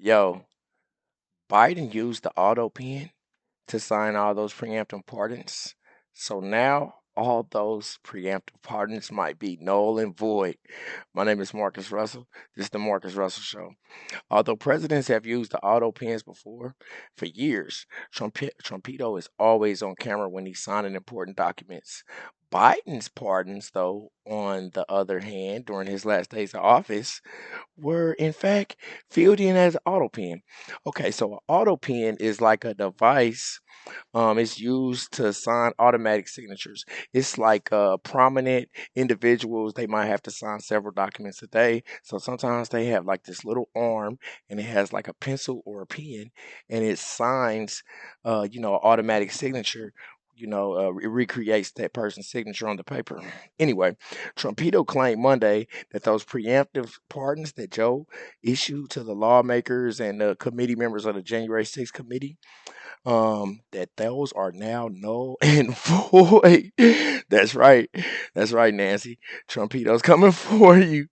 Yo, Biden used the auto pen to sign all those preemptive pardons. So now all those preemptive pardons might be null and void. My name is Marcus Russell. This is the Marcus Russell Show. Although presidents have used the auto pens before for years, Trumpito is always on camera when he's signing important documents. Biden's pardons, though, on the other hand, during his last days of office, were in fact filled in as auto pen. Okay, so an auto pen is like a device. It's used to sign automatic signatures. It's like prominent individuals. They might have to sign several documents a day. So sometimes they have like this little arm, and it has like a pencil or a pen, and it signs, automatic signature. It recreates that person's signature on the paper. Anyway, Trumpito claimed Monday that those preemptive pardons that Joe issued to the lawmakers and the committee members of the January 6th committee, that those are now null and void. That's right. That's right, Nancy. Trumpito's coming for you.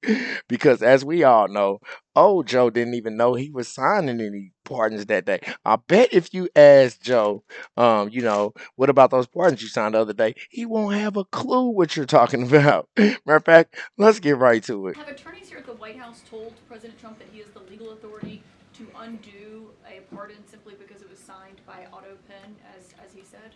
Because as we all know, old Joe didn't even know he was signing any pardons that day. I bet if you ask Joe, what about those pardons you signed the other day, he won't have a clue what you're talking about. Matter of fact, let's get right to it. Have attorneys here at the White House told President Trump that he has the legal authority to undo a pardon simply because it was signed by auto pen, as he said?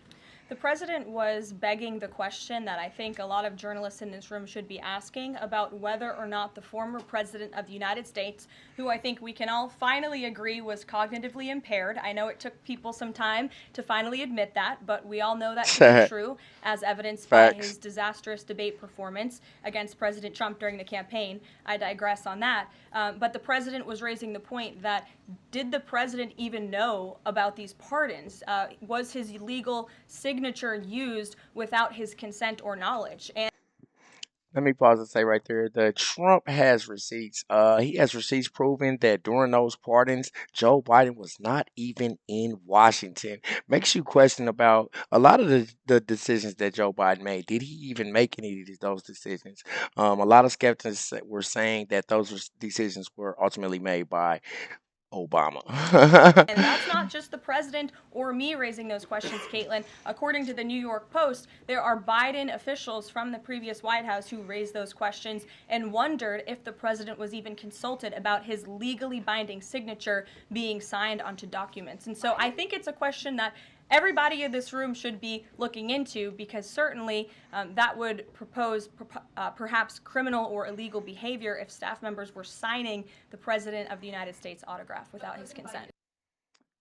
The president was begging the question that I think a lot of journalists in this room should be asking about whether or not the former president of the United States, who I think we can all finally agree was cognitively impaired. I know it took people some time to finally admit that, but we all know that to be true, as evidenced by his disastrous debate performance against President Trump during the campaign. I digress on that. But the president was raising the point that did the president even know about these pardons? Was his legal signature used without his consent or knowledge? And Let me pause and say right there that Trump has receipts. He has receipts proving that during those pardons, Joe Biden was not even in Washington. Makes you question about a lot of the decisions that Joe Biden made. Did he even make any of those decisions? A lot of skeptics were saying that those decisions were ultimately made by Obama. And that's not just the president or me raising those questions, Caitlin. According to the New York Post, there are Biden officials from the previous White House who raised those questions and wondered if the president was even consulted about his legally binding signature being signed onto documents. And so I think it's a question that everybody in this room should be looking into, because certainly that would propose perhaps criminal or illegal behavior if staff members were signing the President of the United States autograph without his consent.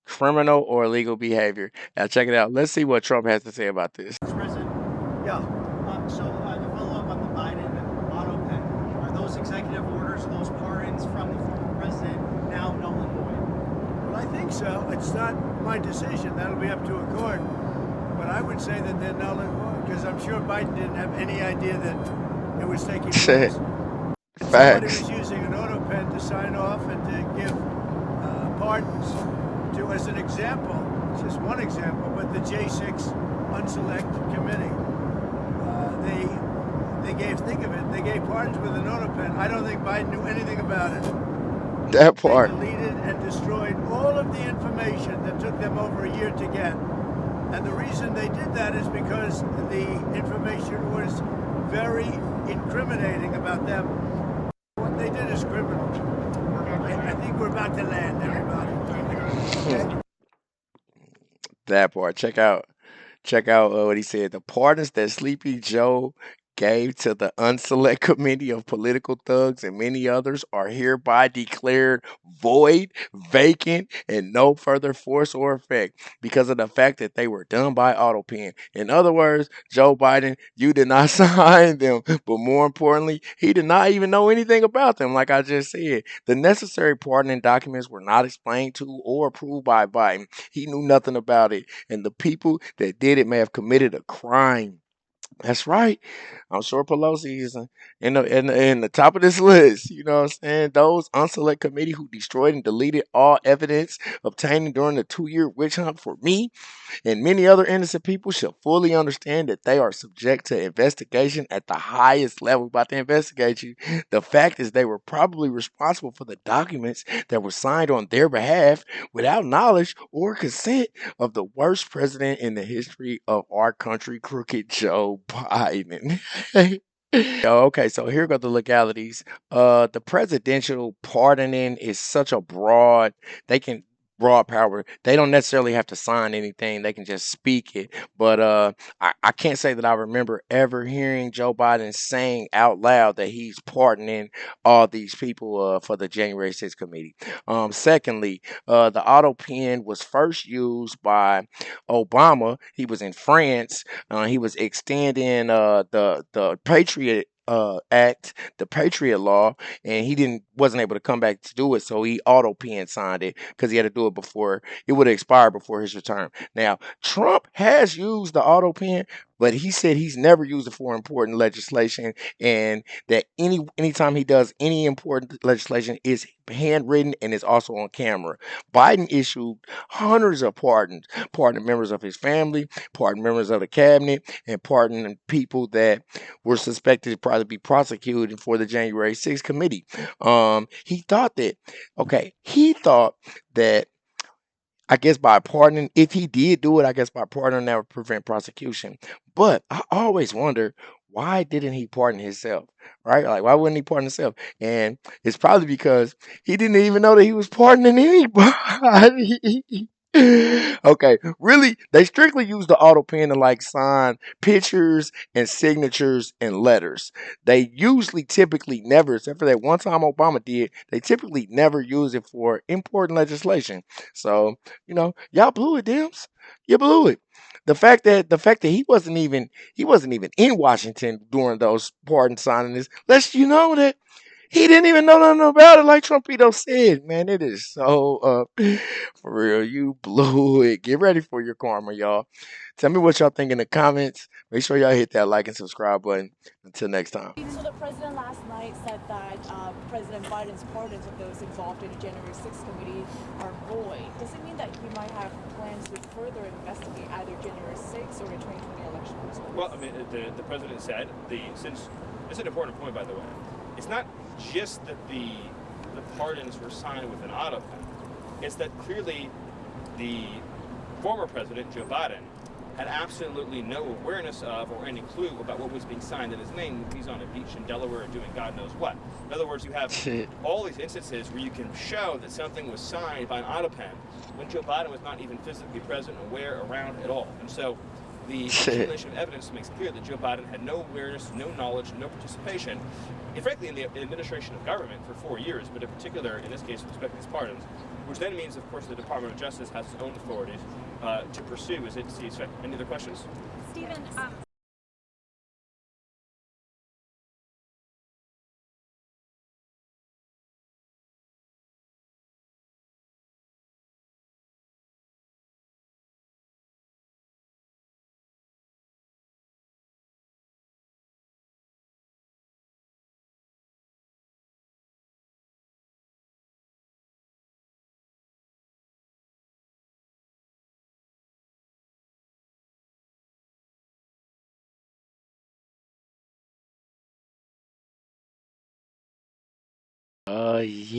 Criminal or illegal behavior. Now check it out. Let's see what Trump has to say about this. Mr. President, Yeah. to follow up on the Biden auto pen, are those executive orders, those pardons from the former president now null and void? Well, I think so. It's not my decision. That'll be up to a court. But I would say that they're null and void, because I'm sure Biden didn't have any idea that it was taking place. Somebody Facts. was using an auto pen to sign off and to give pardons to, as an example, just one example, but the J6 Unselect Committee. They gave, think of it, they gave pardons with an auto pen. I don't think Biden knew anything about it. That part. They deleted and destroyed all of the information that took them over a year to get. And the reason they did that is because the information was very incriminating about them. What they did is criminal. I think we're about to land, everybody. Okay? That part. Check out what he said. The pardons that Sleepy Joe gave to the Unselect Committee of Political Thugs and many others are hereby declared void, vacant, and no further force or effect because of the fact that they were done by auto pen. In other words, Joe Biden, you did not sign them, but more importantly, he did not even know anything about them. Like I just said, the necessary pardoning documents were not explained to or approved by Biden. He knew nothing about it, and the people that did it may have committed a crime. That's right. I'm sure Pelosi is in the top of this list. You know what I'm saying? Those unselect committee who destroyed and deleted all evidence obtained during the 2-year witch hunt for me and many other innocent people should fully understand that they are subject to investigation at the highest level. About to investigate you. The fact is, they were probably responsible for the documents that were signed on their behalf without knowledge or consent of the worst president in the history of our country, crooked Joe Biden. Okay, so here go the legalities. The presidential pardoning is such a they can broad power. They don't necessarily have to sign anything. They can just speak it. But I can't say that I remember ever hearing Joe Biden saying out loud that he's pardoning all these people for the January 6th committee. Secondly, the auto pen was first used by Obama. He was in France. He was extending the Patriot Act, the Patriot Law, and he wasn't able to come back to do it, so he auto pen signed it because he had to do it before it would expire before his return. Now, Trump has used the auto pen, but he said he's never used it for important legislation, and that anytime he does any important legislation is handwritten and is also on camera. Biden issued hundreds of pardoned members of his family, pardoned members of the cabinet, and pardoned people that were suspected to probably be prosecuted for the January 6th committee. He thought that I guess by pardoning, if he did do it, I guess by pardoning that would prevent prosecution. But I always wonder, why didn't he pardon himself? Right? Like, why wouldn't he pardon himself? And it's probably because he didn't even know that he was pardoning anybody. Okay, really, they strictly use the auto pen to like sign pictures and signatures and letters. They usually typically never, except for that one time Obama did, they typically never use it for important legislation. So, y'all blew it, Dems. You blew it. The fact that he wasn't even in Washington during those pardon signings lets you know that he didn't even know nothing about it, like Trumpito said. Man, it is so for real. You blew it. Get ready for your karma, y'all. Tell me what y'all think in the comments. Make sure y'all hit that like and subscribe button. Until next time. So the president last night said that President Biden's pardons of those involved in the January 6th committee are void. Does it mean that he might have plans to further investigate either January 6th or the 2020 election results? Well, I mean, the president said, since it's an important point, by the way, it's not just that the pardons were signed with an auto pen. It's that clearly the former president, Joe Biden, had absolutely no awareness of or any clue about what was being signed in his name. He's on a beach in Delaware doing God knows what. In other words, you have all these instances where you can show that something was signed by an auto pen when Joe Biden was not even physically present, aware, around at all. And so the accumulation of evidence makes clear that Joe Biden had no awareness, no knowledge, no participation, and frankly, in the administration of government for 4 years, but in particular, in this case, with respect to these pardons, which then means, of course, the Department of Justice has its own authorities to pursue as it sees fit. Any other questions? Stephen, Yeah.